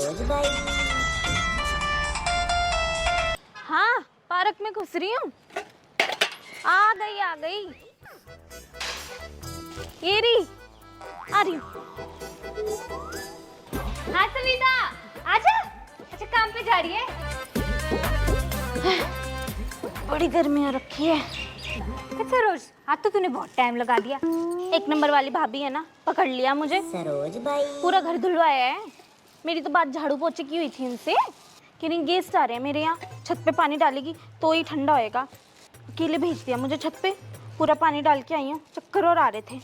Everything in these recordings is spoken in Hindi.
सरोज भाई। हाँ, पार्क में घुस रही हूँ। आ गई। ये रही, आ रही हूँ। हाँ सविता, आजा। अच्छा काम पे जा रही है? बड़ी गर्मी हो रखी है। सरोज, आज तो तूने बहुत टाइम लगा दिया। एक नंबर वाली भाभी है ना, पकड़ लिया मुझे। सरोज भाई पूरा घर धुलवाया है। मेरी तो बात झाड़ू पोछे की हुई थी उनसे कि नहीं गेस्ट आ रहे हैं मेरे यहाँ, छत पे पानी डालेगी तो ही ठंडा होएगा। अकेले भेज दिया मुझे छत पे, पूरा पानी डाल के आई हूँ। चक्कर और आ रहे थे।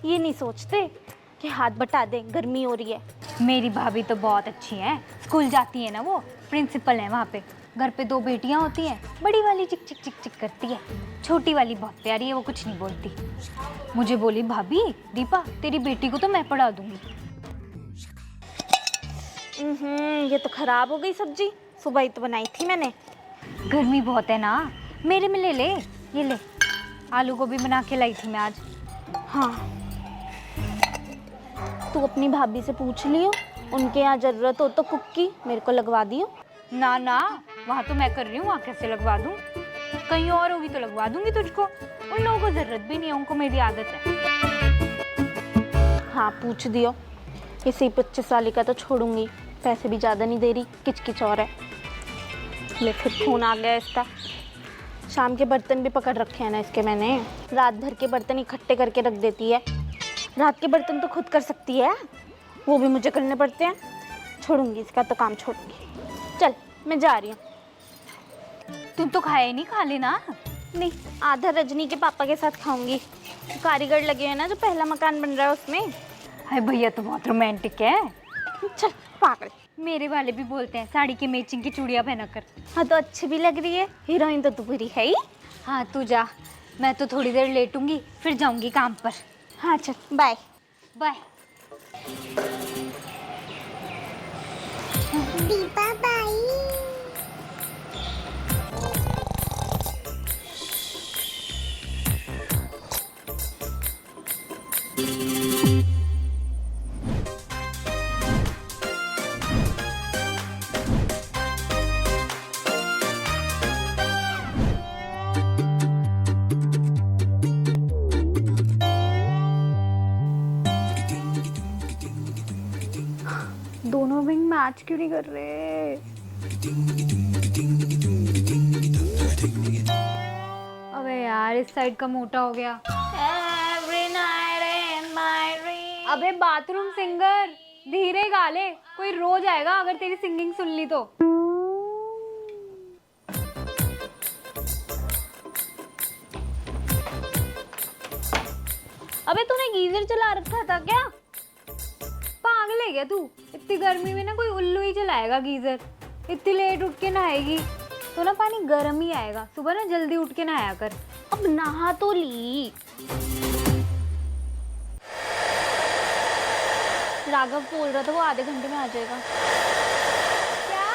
ये नहीं सोचते कि हाथ बटा दे, गर्मी हो रही है। मेरी भाभी तो बहुत अच्छी है, स्कूल जाती है ना, वो प्रिंसिपल है वहाँ पे। घर पे 2 बेटियाँ होती हैं, बड़ी वाली चिक चिक चिक चिक करती है, छोटी वाली बहुत प्यारी है, वो कुछ नहीं बोलती। मुझे बोली भाभी दीपा तेरी बेटी को तो मैं पढ़ा दूंगी। ये तो खराब हो गई सब्जी, सुबह ही तो बनाई थी मैंने। गर्मी बहुत है ना, मेरे में ले ले, ये ले, आलू गोभी बना के लाई थी मैं आज। हाँ, तू अपनी भाभी से पूछ लियो, उनके यहाँ जरूरत हो तो कुक की मेरे को लगवा दियो। ना ना, वहाँ तो मैं कर रही हूँ, वहाँ कैसे लगवा दूँ? कहीं और होगी तो लगवा दूंगी तुझको। उन लोगों को जरूरत भी नहीं है, उनको मेरी आदत है। हाँ पूछ दियो, इसी 25 वाली का तो छोड़ूंगी, पैसे भी ज़्यादा नहीं दे रही, किचकिच और है। ले फिर फोन आ गया इसका। शाम के बर्तन भी पकड़ रखे हैं ना इसके मैंने, रात भर के बर्तन इकट्ठे करके रख देती है। रात के बर्तन तो खुद कर सकती है, वो भी मुझे करने पड़ते हैं। छोड़ूंगी इसका तो काम, छोड़ूंगी। चल मैं जा रही हूँ। तुम तो खाए नहीं, खा लेना। नहीं, आधा रजनी के पापा के साथ खाऊंगी। कारीगर लगे हैं ना जो पहला मकान बन रहा है उसमें। हाय भैया तो बहुत रोमांटिक है। चल पागल। मेरे वाले भी बोलते हैं साड़ी की मैचिंग की चूड़ियाँ पहना कर। हाँ तो अच्छी भी लग रही है, हीरोइन तो तू पूरी है ही। हाँ तू जा, मैं तो थोड़ी देर लेटूंगी, फिर जाऊंगी काम पर। हाँ चल बाय बाय। दीपा भाई। दोनों विंग मैच क्यों नहीं कर रहे? अबे यार इस साइड का मोटा हो गया। Every night in my dream। अबे बाथरूम सिंगर धीरे गा ले, कोई रोज आएगा अगर तेरी सिंगिंग सुन ली तो। अबे तूने गीजर चला रखा था क्या? पागल है क्या तू? इतनी गर्मी में ना कोई उल्लू ही चलाएगा गीजर। इतनी लेट उठ के नहाएगी तो ना पानी गर्म ही आएगा। सुबह ना जल्दी उठ के नहाया कर। अब नहा तो ली। राघव बोल रहा था वो आधे घंटे में आ जाएगा। क्या?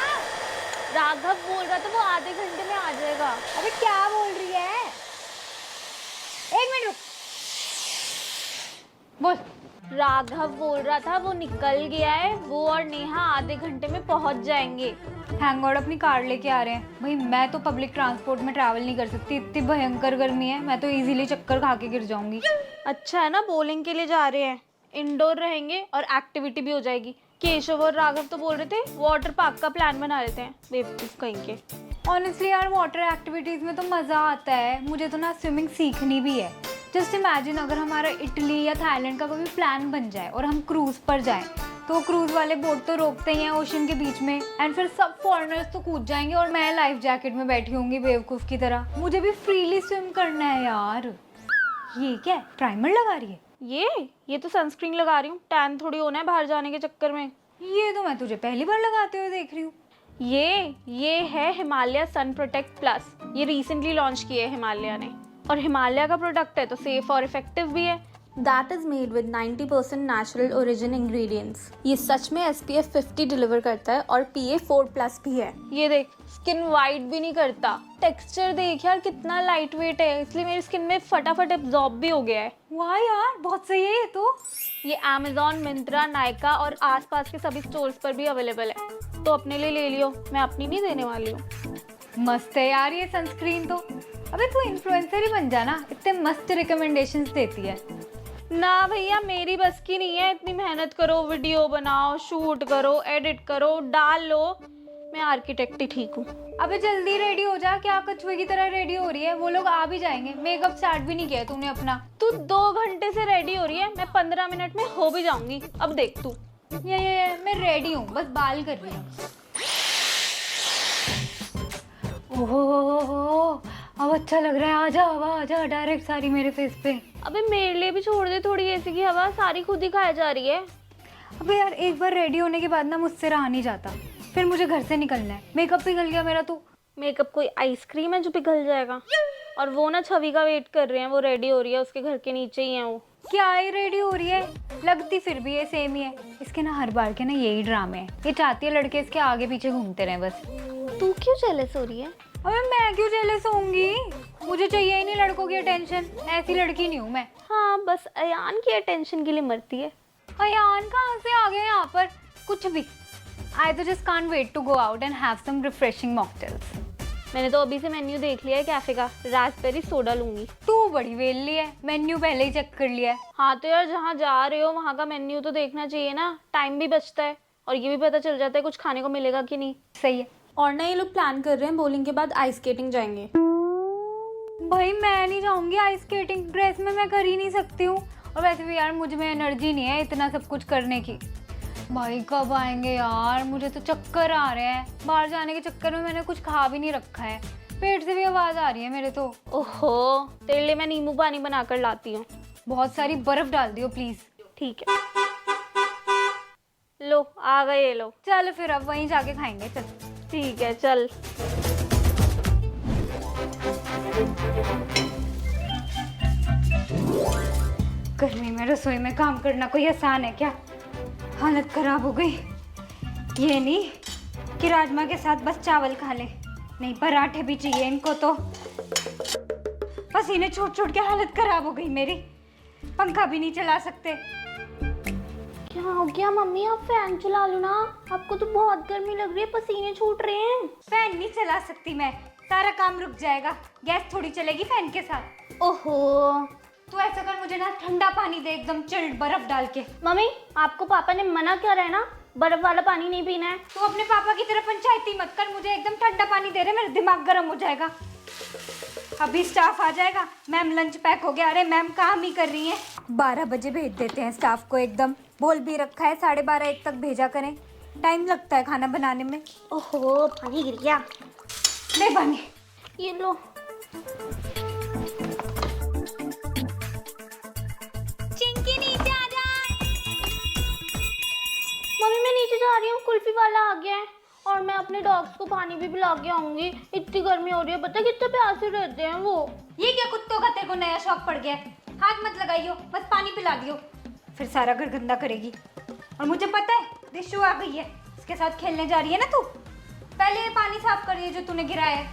राघव बोल रहा था वो आधे घंटे में आ जाएगा। अबे क्या बोल रही है? एक मिनट रुक, बोल। राघव बोल रहा था वो निकल गया है, वो और नेहा आधे घंटे में पहुंच जाएंगे। हैंगआउट अपनी कार लेके आ रहे हैं। भाई मैं तो पब्लिक ट्रांसपोर्ट में ट्रैवल नहीं कर सकती, इतनी भयंकर गर्मी है, मैं तो इजीली चक्कर खा के गिर जाऊंगी। अच्छा है ना बॉलिंग के लिए जा रहे हैं, इंडोर रहेंगे और एक्टिविटी भी हो जाएगी। केशव और राघव तो बोल रहे थे वाटर पार्क का प्लान बना लेते हैं, बेवकूफ कहीं के। ऑनेस्टली यार वाटर एक्टिविटीज में तो मजा आता है, मुझे तो ना स्विमिंग सीखनी भी है। जस्ट इमेजिन अगर हमारा इटली या थाईलैंड का कोई प्लान बन जाए और हम क्रूज पर जाएं, तो क्रूज वाले बोट तो रोकते ही हैं ओशन के बीच में, एंड फिर सब फॉरेनर्स तो कूद जाएंगे और मैं लाइफ जैकेट में बैठी होंगी बेवकूफ की तरह। मुझे भी फ्रीली स्विम करना है यार। ये क्या है, प्राइमर लगा रही है? ये तो सनस्क्रीन लगा रही हूँ, टैन थोड़ी होना है बाहर जाने के चक्कर में। ये तो मैं तुझे पहली बार लगाते हुए देख रही हूँ। ये है हिमालय सन प्रोटेक्ट प्लस। ये रिसेंटली लॉन्च किया है हिमालय ने, और हिमालय का प्रोडक्ट है तो सेफ और इफेक्टिव भी है। That is made with 90% natural origin ingredients. ये सच में SPF 50 डिलीवर करता है और PA 4+ भी है। ये देख, स्किन वाइट भी नहीं करता। टेक्सचर देख यार कितना लाइट वेट है, इसलिए मेरी स्किन में फटाफट एब्जॉर्ब भी हो गया है। वाह यार, बहुत सही है ये तो। ये Amazon, मिंत्रा, नायका और आसपास के सभी स्टोर्स पर भी अवेलेबल है, तो अपने लिए ले लियो, मैं अपनी नहीं देने वाली हूँ। मस्त है यार ये सनस्क्रीन तो। अबे तू इन्फ्लुएंसर ही बन जाना, इतने मस्त रिकमेंडेशंस देती है। ना भैया, मेरी बस की नहीं है, इतनी मेहनत करो, वीडियो बनाओ, शूट करो, एडिट करो, डाल लो। मैं आर्किटेक्ट ही ठीक हूँ। अबे जल्दी रेडी हो जा, क्या कछुए की तरह रेडी हो रही है, वो लोग आ भी जाएंगे। मेकअप स्टार्ट भी नहीं किया तूने अपना। तू 2 घंटे से रेडी हो रही है, मैं 15 मिनट में हो भी जाऊंगी। अब देख तू। ये मैं रेडी हूँ, बस बाल कर रही हूँ। ओहो, अब अच्छा लग रहा है। आजा हवा, आजा डायरेक्ट सारी मेरे फेस पे। अबे मेरे लिए भी छोड़ दे थोड़ी एसी की हवा, सारी खुद ही खाई जा रही है। अबे यार एक बार रेडी होने के बाद ना मुझसे रहा नहीं जाता, फिर मुझे घर से निकलना है। मेकअप पिघल गया मेरा तो। मेकअप कोई आइसक्रीम है जो पिघल जाएगा? और वो ना छवि का वेट कर रहे हैं, वो रेडी हो रही है, उसके घर के नीचे ही है वो। क्या ही रेडी हो रही है, लगती फिर भी ये सेम ही है। इसके ना हर बार के ना यही ड्रामे हैं, ये चाहती है लड़के इसके आगे पीछे घूमते रहे बस। तू क्यों जेलस हो रही है? अबे मैं क्यों जेलस होंगी, मुझे चाहिए ही नहीं लड़कों की अटेंशन, ऐसी लड़की नहीं हूँ मैं। हाँ, बस अयान की अटेंशन के लिए मरती है। अयान कहाँ से आ गए यहाँ पर? कुछ भी। I तो just can't wait to go out and have some refreshing mocktails. मैंने तो अभी से मेन्यू देख लिया है कैफे का, रास्पबेरी सोडा लूंगी। तू बड़ी वेली है, मेन्यू पहले ही चेक कर लिया है। हाँ तो यार, जहाँ जा रहे हो वहाँ का मेन्यू तो देखना चाहिए ना, टाइम भी बचता है और ये भी पता चल जाता है कुछ खाने को मिलेगा कि नहीं। सही है। और ना ये लोग प्लान कर रहे हैं बॉलिंग के बाद आइस स्केटिंग जाएंगे। भाई मैं नहीं जाऊंगी आइस स्केटिंग, ड्रेस में मैं कर ही नहीं सकती हूँ। और वैसे भी यार मुझ में एनर्जी नहीं है इतना सब कुछ करने की। भाई कब आएंगे यार, मुझे तो चक्कर आ रहे हैं। बाहर जाने के चक्कर में मैंने कुछ खा भी नहीं रखा है, पेट से भी आवाज़ आ रही है मेरे तो। ओहो, तेरे लिए मैं नींबू पानी बनाकर लाती हूँ। बहुत सारी बर्फ डाल दियो प्लीज़। ठीक है, लो आ गए ये लोग। चल फिर अब वहीं जाके खाएंगे, चल। ठीक है चल। गर्मी में रसोई में काम करना कोई आसान है क्या? हालत खराब हो गई। ये नहीं कि राजमा के साथ बस चावल खा ले, नहीं पराठे भी चाहिए इनको तो। पसीने छूट छूट के हालत खराब हो गई मेरी, पंखा भी नहीं चला सकते। क्या हो गया मम्मी, आप फैन चला लो ना, आपको तो बहुत गर्मी लग रही है, पसीने छूट रहे हैं। फैन नहीं चला सकती मैं, सारा काम रुक जाएगा। गैस थोड़ी चलेगी फैन के साथ। ओहो, तो ऐसा कर, मुझे ना ठंडा पानी दे, एकदम चिल्ड बर्फ डाल के। मम्मी आपको पापा ने मना किया है ना, बर्फ वाला पानी नहीं पीना है। तू अपने पापा की तरफ पंचायती मत कर, मुझे एकदम ठंडा पानी दे रहे, मेरा दिमाग गर्म हो जाएगा। अभी स्टाफ आ जाएगा। मैम लंच पैक हो गया। अरे मैम काम ही कर रही हैं। 12 बजे भेज देते हैं स्टाफ को, एकदम बोल भी रखा है 12:30-1 तक भेजा करें, टाइम लगता है खाना बनाने में। ओहो, पानी गिर गया। ले पानी, ये लो। चिंकी नीचे आ जा। मम्मी मैं नीचे जा रही हूँ, कुल्फी वाला आ गया है और मैं अपने डॉग्स को पानी भी पिला के आऊंगी। इतनी गर्मी हो रही है, पता कितने प्यासे रहते हैं वो। ये क्या कुत्तों का तेरे को नया शौक पड़ गया है? हाथ मत लगाइयो, बस पानी पिला दियो, फिर सारा घर गंदा करेगी। और मुझे पता है दिशु आ गई है, इसके साथ खेलने जा रही है ना तू। पहले ये पानी साफ करिए जो तूने गिराया है।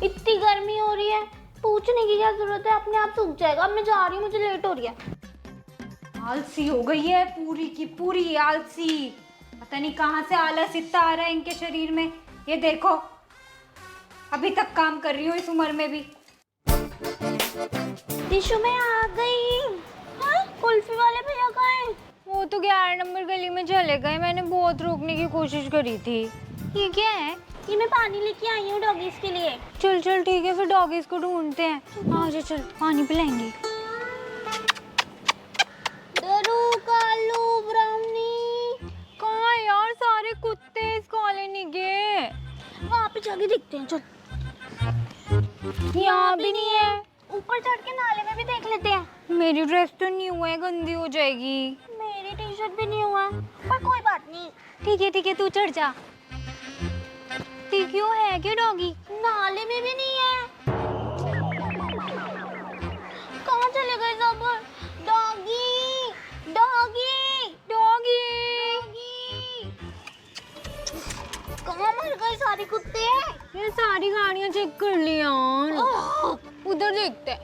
इतनी गर्मी हो रही है, पूछने की क्या जरूरत है, अपने आप सूख जाएगा। अब मैं जा रही हूँ, मुझे लेट हो रही है। आलसी हो गई है पूरी की पूरी, आलसी। पता नहीं कहाँ से आलस इतना आ रहा है इनके शरीर में। ये देखो अभी तक काम कर रही हूँ इस उम्र में भी। दिशु मैं आ गई। हाँ, कुल्फी वाले भैया कहाँ हैं? वो तो 11 नंबर गली में चले गए, मैंने बहुत रोकने की कोशिश करी थी। ये क्या है? ये मैं पानी लेके आई हूँ डॉगीज के लिए। चल चल ठीक है, फिर डॉगीज को ढूंढते हैं। आजा चल, पानी पिलाएंगे। डरू कालू ब्राउनी कहाँ है यार सारे कुत्ते इस कॉलोनी के? वहाँ पे जाके देखते हैं, चल। यहाँ भी नहीं है। ऊपर चढ़ के नाले में भी देख लेते हैं। मेरी ड्रेस तो न्यू है, गंदी हो जाएगी। मेरी टी शर्ट भी नहीं हुआ, पर कोई बात नहीं। ठीक है तू चढ़ जा। क्यों है क्या डॉगी? नाले में भी नहीं है। कहाँ चले गए सब? चेक कर लिया। उधर देखते हैं।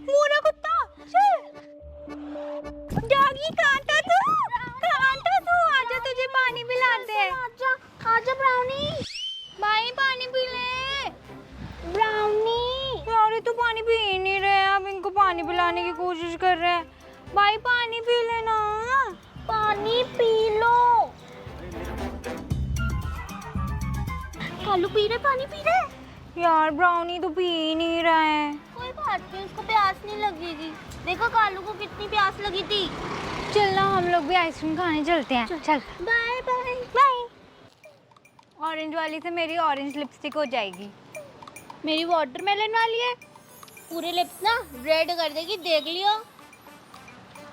मोरा कुत्ता चल। डॉगी काटा तू आजा, तुझे पानी पिलाते हैं। आजा आजा ब्राउनी। भाई पानी पी ले। ब्राउनी यार तू पानी पी ही नहीं रहे, अब इनको पानी पिलाने की कोशिश कर रहे हैं। भाई पानी पी लेना। पानी पी लो। कालू पी रहे, पानी पी रहे। यार ब्राउनी तो पी ही नहीं रहा है। कोई बात नहीं, उसको प्यास नहीं लगेगी। देखो कालू को कितनी प्यास लगी थी। चल ना हम लोग भी आइसक्रीम खाने चलते हैं। चल बाय बाय बाय। ऑरेंज वाली से मेरी ऑरेंज लिपस्टिक हो जाएगी। मेरी वाटरमेलन वाली है, पूरे लिप्स ना रेड कर देगी, देख लियो।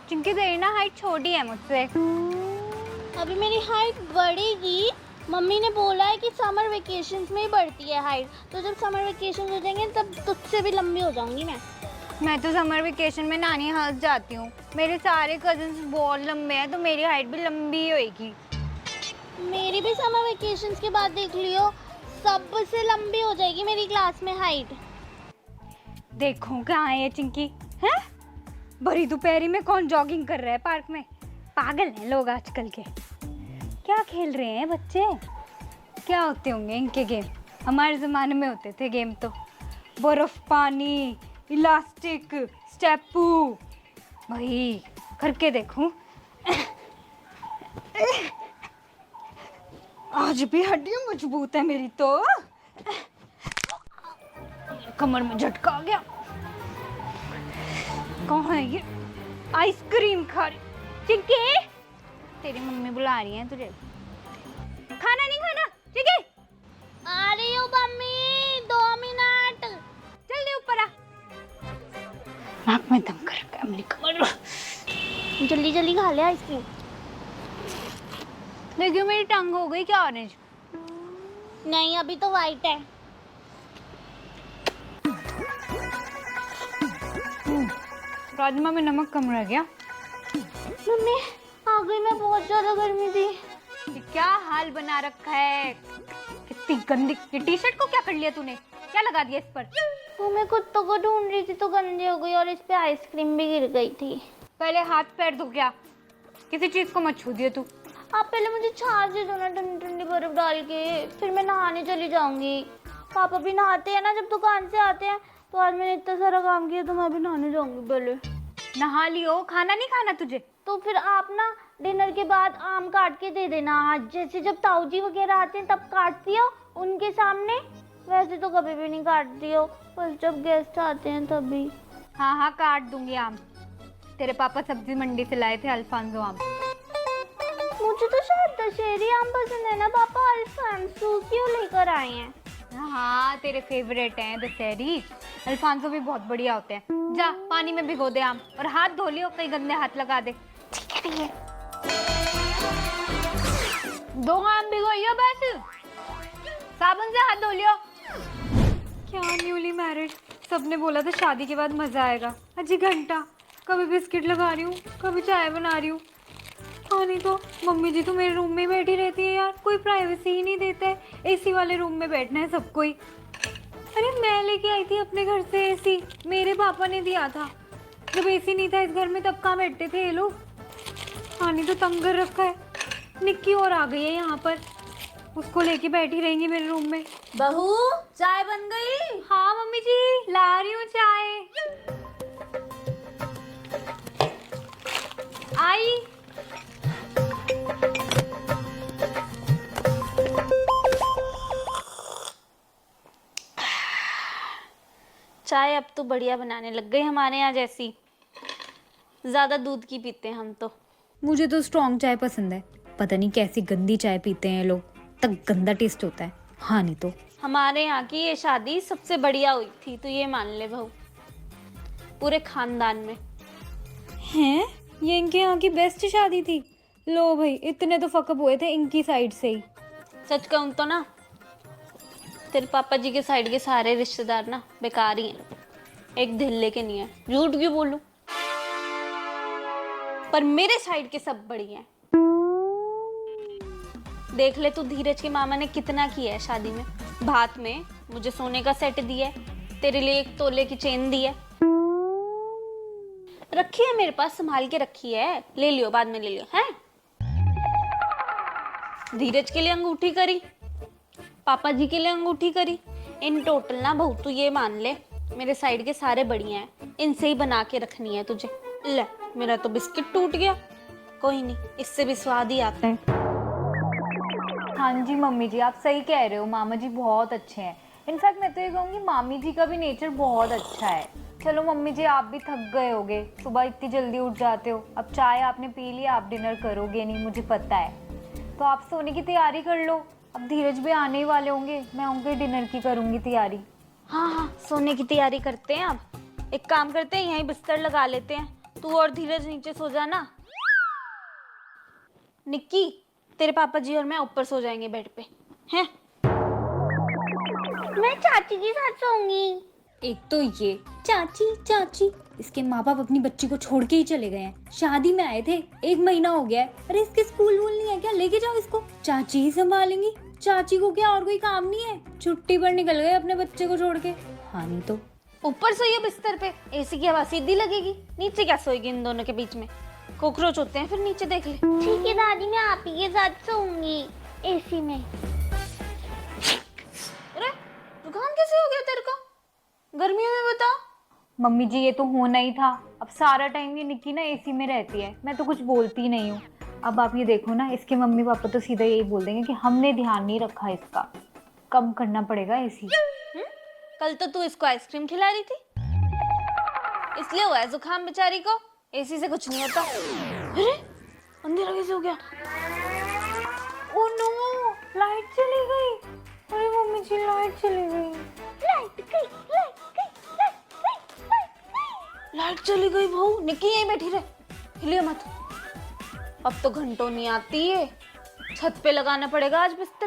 जिनकी तेरी ना हाइट छोटी है मुझसे। अभी मेरी हाइट बढ़ेगी। मम्मी ने बोला है कि समर वेकेशंस में ही बढ़ती है हाइट, तो जब समर वेकेशन हो जाएंगे तब तुझसे भी लंबी हो जाऊंगी मैं तो समर वेकेशन में नानी हाउस जाती हूँ। मेरे सारे कजिन्स बहुत लंबे हैं, तो मेरी हाइट भी लंबी ही होएगी। मेरी भी समर वेकेशंस के बाद देख लियो, सबसे लंबी हो जाएगी मेरी क्लास में हाइट। देखो कहाँ है ये चिंकी है। बड़ी दोपहरी में कौन जॉगिंग कर रहा है पार्क में। पागल हैं लोग आजकल के। क्या खेल रहे हैं बच्चे। क्या होते होंगे इनके गेम। हमारे ज़माने में होते थे गेम तो बर्फ पानी, इलास्टिक, स्टेपू। भाई करके देखूं। आज भी हड्डियां मजबूत है मेरी तो। कमर में झटका आ गया। कहाँ है ये। आइसक्रीम खा रही चिंकी। तेरी मम्मी बुला रही है तुझे। खाना नहीं खाना ठीक है। आ रही हूँ मम्मी, 2 मिनट। जल्दी ऊपर आ। नाक में दम कर रखा है मेरी कमर। जल्दी जल्दी खा ले आइसक्रीम। देखियो मेरी टंग हो गई क्या ऑरेंज। नहीं अभी तो वाइट है। राजमा में नमक कम रह गया। मम्मी आ गई मैं, बहुत ज्यादा गर्मी थी। ये क्या हाल बना रखा है। कितनी गंदी। ये टी शर्ट को क्या कर लिया तूने। क्या लगा दिया इस पर। वो मैं कुत्तों को ढूंढ रही थी तो गंदी हो गई और इस पे आइसक्रीम भी गिर गई थी। पहले हाथ पैर धो क्या। किसी चीज को मत छू दियो तू। आप पहले मुझे छाछ दे दो ना, ठंडी ठंडी बर्फ डाल के, फिर मैं नहाने चली जाऊंगी। पापा भी नहाते हैं ना जब दुकान से आते हैं, तो आज मैंने इतना सारा काम किया तो मैं भी नहाने जाऊंगी पहले। नहा लियो। खाना नहीं खाना तुझे। तो फिर आप ना डिनर के बाद आम काट के दे देना। आज जैसे जब ताऊजी वगैरह आते हैं तब काटती हो उनके सामने, वैसे तो कभी भी नहीं काटती हो, बस जब गेस्ट आते हैं तभी। हाँ हाँ काट दूंगी आम। तेरे पापा सब्जी मंडी से लाए थे अल्फांसो आम। मुझे तो शायद दशहरी आम पसंद है ना पापा, अल्फांसो क्यों लेकर आए हैं। हाँ तेरे फेवरेट हैं दशहरी। अल्फांसो भी बहुत बढ़िया होते हैं। जा पानी में भिगो दे आम और हाथ धो लियो, कहीं गंदे हाथ लगा दे। ठीक है। 2 आम भिगोइयो बस। साबुन से हाथ धो लियो। क्या न्यूली मैरिड। सबने बोला था शादी के बाद मजा आएगा। अजी घंटा कभी बिस्किट लगा रही हूँ, कभी चाय बना रही हूँ। हाँ नहीं तो मम्मी जी तो मेरे रूम में बैठी रहती है यार, कोई प्राइवेसी ही नहीं देता है। एसी वाले रूम में बैठना है सबको ही। अरे मैं लेके आई थी अपने घर से एसी, मेरे पापा ने दिया था। जब एसी नहीं था इस घर में तब कहाँ बैठते थे ये लोग। हाँ नहीं तो तंग कर रखा है। निक्की और आ गई है यहाँ पर, उसको लेके बैठी रहेंगी मेरे रूम में। बहू चाय बन गई। हाँ मम्मी जी ला रही हूँ चाय। आई। चाय अब तो बढ़िया बनाने लग गई हमारे यहाँ जैसी। ज़्यादा दूध की पीते हैं हम तो। मुझे तो स्ट्रॉन्ग चाय पसंद है। पता नहीं कैसी गंदी चाय पीते हैं लोग, तक गंदा टेस्ट होता है। हाँ नहीं तो हमारे यहाँ की ये शादी सबसे बढ़िया हुई थी, तो ये मान ले बहू, पूरे खानदान में। हैं ये इनके यहाँ की बेस्ट शादी थी। लो भाई इतने तो फकअप हुए थे इनकी साइड से ही। सच कहूँ तो ना तेरे पापा जी के साइड के सारे रिश्तेदार ना बेकार ही हैं, एक दिल लेके नहीं है। झूठ क्यों बोलूं, पर मेरे साइड के सब बढ़िया हैं। देख ले तू धीरज के मामा ने कितना किया है शादी में। भात में मुझे सोने का सेट दिया है, तेरे लिए 1 तोले की चेन दी है, रखी है मेरे पास, संभाल के रखी है, ले लियो, बाद में ले लियो है। धीरज के लिए अंगूठी करी, पापा जी के लिए अंगूठी करी। इन टोटल ना बहू तू ये मान ले मेरे साइड के सारे बढ़िया हैं, इनसे ही बना के रखनी है तुझे। ले मेरा तो बिस्किट टूट गया, कोई नहीं, इससे भी स्वाद ही आता है। हाँ जी मम्मी जी, आप सही कह रहे हो, मामा जी बहुत अच्छे हैं। इनफैक्ट मैं तो ये कहूँगी मामी जी का भी नेचर बहुत अच्छा है। चलो मम्मी जी, आप भी थक गए होगे, सुबह इतनी जल्दी उठ जाते हो, अब चाय आपने पी ली, आप डिनर करोगे नहीं मुझे पता है, तो आप सोने की तैयारी कर लो। अब धीरज भी आने ही वाले होंगे, मैं उनके डिनर की करूँगी तैयारी। हाँ हाँ, सोने की तैयारी करते हैं। अब एक काम करते हैं, यहीं बिस्तर लगा लेते हैं, तू और धीरज नीचे सो जाना। निक्की, तेरे पापा जी और मैं ऊपर सो जाएंगे बेड पे, हैं? मैं चाची के साथ सोऊंगी। एक तो ये चाची चाची, इसके माँ बाप अपनी बच्ची को छोड़ के ही चले गए हैं। शादी में आए थे, 1 महीना हो गया है। अरे इसके स्कूल वूल नहीं है क्या? लेके जाओ इसको, चाची ही संभालेंगी। चाची को क्या और कोई काम नहीं है? छुट्टी पर निकल गए अपने बच्चे को छोड़ के। हाँ नहीं तो ऊपर सोइए बिस्तर पे, एसी की हवा सीधी लगेगी। नीचे क्या सोएगी इन दोनों के बीच में? कॉकरोच होते हैं फिर नीचे, देख ले। ठीक है दादी, मैं आप ही के साथ सोऊंगी एसी में। अरे जुकाम कैसे हो गया तेरे को गर्मियों में, बता। मम्मी जी ये तो होना ही था, अब सारा टाइम ये निक्की ना एसी में रहती है, मैं तो कुछ बोलती नहीं हूँ। अब आप ये देखो ना, इसके मम्मी पापा तो सीधा यही बोल देंगे कि हमने ध्यान नहीं रखा, इसका कम करना पड़ेगा एसी। कल तो तू इसको आइसक्रीम खिला रही थी, इसलिए हुआ है जुकाम बेचारी को, एसी से कुछ नहीं होता। अरे अंधेरा कैसे हो गया? ओ नो, लाइट चली गई। अरे मम्मी जी लाइट चली गई। लाइट चली गई बहू। निक्की यहीं बैठी रहे, हिलिए मत। अब तो घंटों नहीं आती है, छत पे लगाना पड़ेगा आज बिस्तर।